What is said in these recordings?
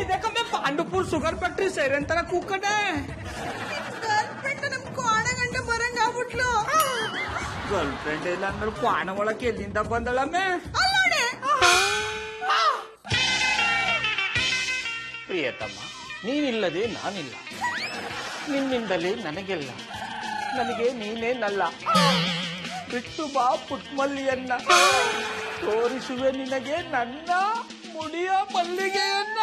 ಇದಕ್ಕಮ್ಮೆ ಪಾಂಡುಪುರ್ sugar factory siren ತರ ಕೂಕಡೆ girl friend ನಮ್ ಕೋಣ ಗಂಡ ಬರಂಗ ಆಗ್ಬಿಟ್ಲು. ಗರ್ಲ್ ಫ್ರೆಂಡ್ ಇಲ್ಲ ಅಂದ್ರೆ ಕ್ವಾಣ ಒಳಕ್ಕೆ ಎಲ್ಲಿಂದ ಬಂದಳಮ್ಮೆ? ಪ್ರಿಯತಮ್ಮ, ನೀನಿಲ್ಲದೆ ನಾನಿಲ್ಲ, ನಿನ್ನಿಂದಲೇ ನನಗೆಲ್ಲ, ನನಗೆ ನೀನೇನಲ್ಲ. ಬಿಟ್ಟು ಬಾ ಪುಟ್ಮಲ್ಲಿಯನ್ನ, ತೋರಿಸುವೆ ನಿನಗೆ ನನ್ನ ಮುಡಿಯ ಮಲ್ಲಿಗೆಯನ್ನ.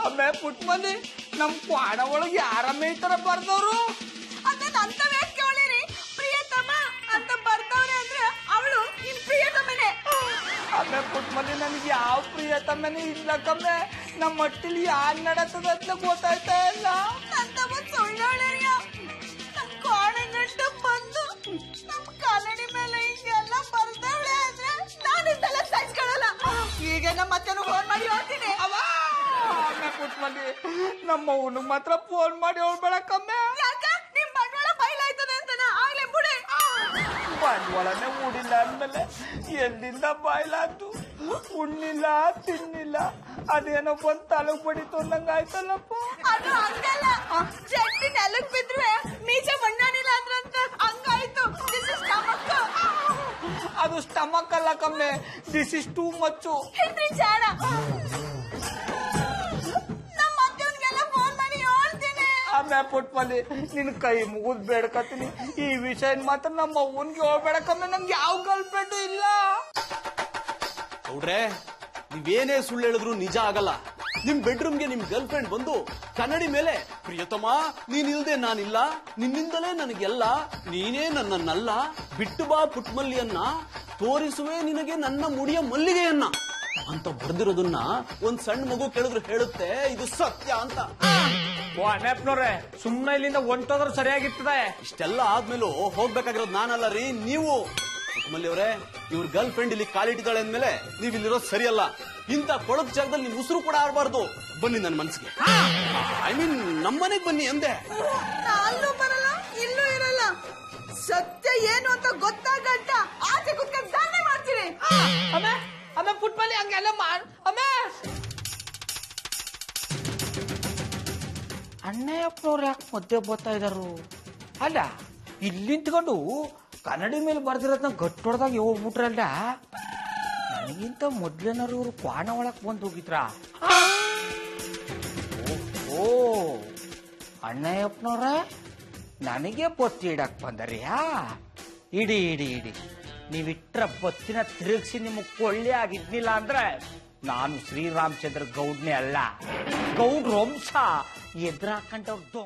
ಅಮ್ಮೆ ಪುಟ್ಮಲ್ಲಿ, ನಮ್ ಕ್ವಾಣ ಒಳಗೆ ಯಾರಮ್ಮೆ ಈ ತರ ಬರ್ದವ್ರು? ಅದನ್ನ ಅಂತವೇ ಕೇಳಿರಿ. ಪ್ರಿಯತಮ ಅಂತ ಬರ್ದವ್ರೆ ಅಂದ್ರೆ ಅವಳು ನಿನ್ ಪ್ರಿಯತಮನೆ. ಅಮ್ಮೆ ಪುಟ್ಮಲ್ಲಿ, ನನಗೆ ಯಾವ ಪ್ರಿಯತಮ್ಮನೇ ಇಲ್ಲ ಕಮ್ಮೆ. ನಮ್ಮ ಮಟ್ಟಿಲಿ ಯಾರು ನಡತದ ಅಂತ ಗೊತ್ತಾಯ್ತಾ ಇಲ್ಲ. ಅಂತ ಒಂದ್ ಸುಳ್ಳೋಳಯ್ಯ. ನಮ್ ಕೋಣ ಗಂಡ ಬಂದು ನಮ್ ಕಾಲಡಿ ಮೇಲೆ ಹಿಂಗೆಲ್ಲ ಬರ್ದವಳೆ ಅಂದ್ರೆ ನಾನಿಂದೆಲ್ಲ ಸಹಿಸ್ಕೊಳ್ಳಲ್ಲ. ಈಗ ನಮ್ಮ ಅತ್ತೆನೂ ಫೋನ್ ಮಾಡಿ ಹೇಳ್ತೀನಿ. ಅಮ್ಮೆ ಪುಟ್ಮಲ್ಲಿ, ನಮ್ಮ ಅವನಿಗೆ ಮಾತ್ರ ಫೋನ್ ಮಾಡಿ ಹೇಳ್ಬೇಡಕ್ಕಮ್ಮೆ. ಯಾಕ ನಿಮ್ ಬಂಡವಾಳ ಬಯಲಾಯ್ತದೆ ಅಂತನ? ಆಗ್ಲೇ ಬಿಡಿ. ಬಂಡವಾಳನೇ ಉಡಿಲ್ಲ ಅಂದ್ಮೇಲೆ ಎಲ್ಲಿಂದ ಬಾಯ್ಲಾತು? ಉಣ್ಣಿಲ್ಲ, ತಿನ್ನಿಲ್ಲ, ಅದೇನೋ ಬಂದ್ ತಲುಗ್ ಬಡಿತು ಅಂದಂಗ ಆಯ್ತಲ್ಲಪ್ಪ. ಅದು ಹಂಗಲ್ಲ, ಚಟ್ನಿ ನೆಲಕ್ ಬಿದ್ರೆ ಮೀಸೆ ಮಣ್ಣಾನಿಲ್ಲ ಅಂದ್ರಂತ ಹಂಗಾಯ್ತು. This is stomach. ಅದು ಸ್ಟಮಕ್ ಅಲ್ಲ ಕಮ್ಮೆ, ದಿಸ್ ಇಸ್ ಟೂ ಮಚ್ಚು. ಹೆದ್ರಿ ಜಾಣ. ನಮ್ಮ ಅತ್ತೆಯವ್ರಿಗೆಲ್ಲ ಫೋನ್ ಮಾಡಿ ಹೇಳ್ತೀನಿ. ಆಮೇಲೆ ಪುಟ್ಮಲ್ಲಿ, ನಿನ್ ಕೈ ಮುಗಿದ್ ಬೇಡ್ಕತೀನಿ, ಈ ವಿಷಯ ಮಾತ್ರ ನಮ್ಮ ಅವ್ವನ್ಗೆ ಹೇಳ್ಬೇಡಕ್ಕಮ್ಮೆ. ನಂಗೆ ಯಾವ ಗರ್ಲ್ ಫ್ರೆಂಡ್ ಇಲ್ಲ. ನೋಡ್ರೆ, ನೀವೇನೇ ಸುಳ್ಳು ಹೇಳಿದ್ರು ನಿಜ ಆಗಲ್ಲ. ನಿಮ್ ಬೆಡ್ರೂಮ್ಗೆ ನಿಮ್ ಗರ್ಲ್ ಫ್ರೆಂಡ್ ಬಂದು ಕನ್ನಡಿ ಮೇಲೆ, ಪ್ರಿಯತಮ ನೀನಿಲ್ದೆ ನಾನಿಲ್ಲ, ನಿನ್ನಿಂದಲೇ ನನಗೆಲ್ಲ, ನೀನೇ ನನ್ನನ್ನಲ್ಲ, ಬಿಟ್ಟು ಬಾ ಪುಟ್ಮಲ್ಲಿಯನ್ನ, ತೋರಿಸುವೆ ನಿನಗೆ ನನ್ನ ಮುಡಿಯ ಮಲ್ಲಿಗೆಯನ್ನ ಅಂತ ಬರ್ದಿರೋದನ್ನ ಒಂದ್ ಸಣ್ಣ ಮಗು ಕೇಳಿದ್ರು ಹೇಳುತ್ತೆ ಇದು ಸತ್ಯ ಅಂತ. ಓ ಅನೇಪ್ನವ್ರೆ, ಸುಮ್ಮನೆ ಇಲ್ಲಿಂದ ಹೊಂಟೋದ್ರೆ ಸರಿಯಾಗಿರ್ತದೆ. ಇಷ್ಟೆಲ್ಲ ಆದ್ಮೇಲೂ ಹೋಗ್ಬೇಕಾಗಿರೋದು ನಾನಲ್ಲ ರೀ, ನೀವು. ಪುಟ್ಮಲ್ಲಿ ಅವರೇ, ಇವ್ರ ಗರ್ಲ್ ಫ್ರೆಂಡ್ ಇಲ್ಲಿ ಕಾಲಿಟ್ಟಿದ್ದಾಳೆ ಅಂದ್ಮೇಲೆ ನೀವ್ ಇಲ್ಲಿರೋದು ಸರಿಯಲ್ಲ. ಇಂಥ ಕೊಳಕ್ ಜಾಗದಲ್ಲಿ ನೀವು ಉಸಿರು ಕೂಡ ಆಡಬಾರ್ದು. ಬನ್ನಿ ನನ್ನ ಮನ್ಸಿಗೆ, ಐ ಮೀನ್ ನಮ್ಮನೆಗ್ ಬನ್ನಿ ಅಂದೆ. ಅಲ್ಲೂ ಬರಲ್ಲ, ಇಲ್ಲೂ ಇರಲ್ಲ. ಸತ್ಯ ಏನು ಅಂತ ಗೊತ್ತಾಗಂಟ ಆಚೆ ಕುತ್ಕೊಂಡು ದಾನೆ ಮಾಡ್ತೀನಿ. ಅಮ್ಮೆ ಅಮ್ಮ ಪುಟ್ಮಲ್ಲಿ ಹಂಗೆಲ್ಲ ಮಾಡ್. ಅಮ್ಮೆ ಅಣ್ಣಯ್ಯಪ್ಪನವ್ರು ಯಾಕೆ ಮಧ್ಯೆ ಬರ್ತಾ ಇದಾರು? ಅಲ್ಲ, ಇಲ್ಲಿ ನಿಂತ್ಕೊಂಡು ಕನ್ನಡಿ ಮೇಲೆ ಬರ್ದಿರೋದನ್ನ ಗಟ್ಟೊಡ್ದಾಗ ಹೋಗ್ಬಿಟ್ರಲ್ಲ. ನನಗಿಂತ ಮೊದ್ಲೇನಾರು ಇವ್ರು ಕ್ವಾಣ ಒಳಕ್ ಬಂದು ಹೋಗಿದ್ರ? ಓ ಅಣ್ಣಯ್ಯಪ್ಪನವ್ರ ನನಗೆ ಬೊತ್ತಿ ಇಡಕ್ ಬಂದರಿಯಾ? ಇಡಿ ಇಡಿ ಇಡಿ, ನೀವಿಟ್ರ ಬೊತ್ತಿನ ತಿರುಗಿಸಿ ನಿಮಗ್ ಕೊಳ್ಳೆ ಆಗಿದ್ನಿಲ್ಲ ಅಂದ್ರೆ ನಾನು ಶ್ರೀರಾಮಚಂದ್ರ ಗೌಡ್ನೇ ಅಲ್ಲ, ಗೌಡ್ ವಂಶ ಎದುರಾಕಂಡವ್ರದ್ದು.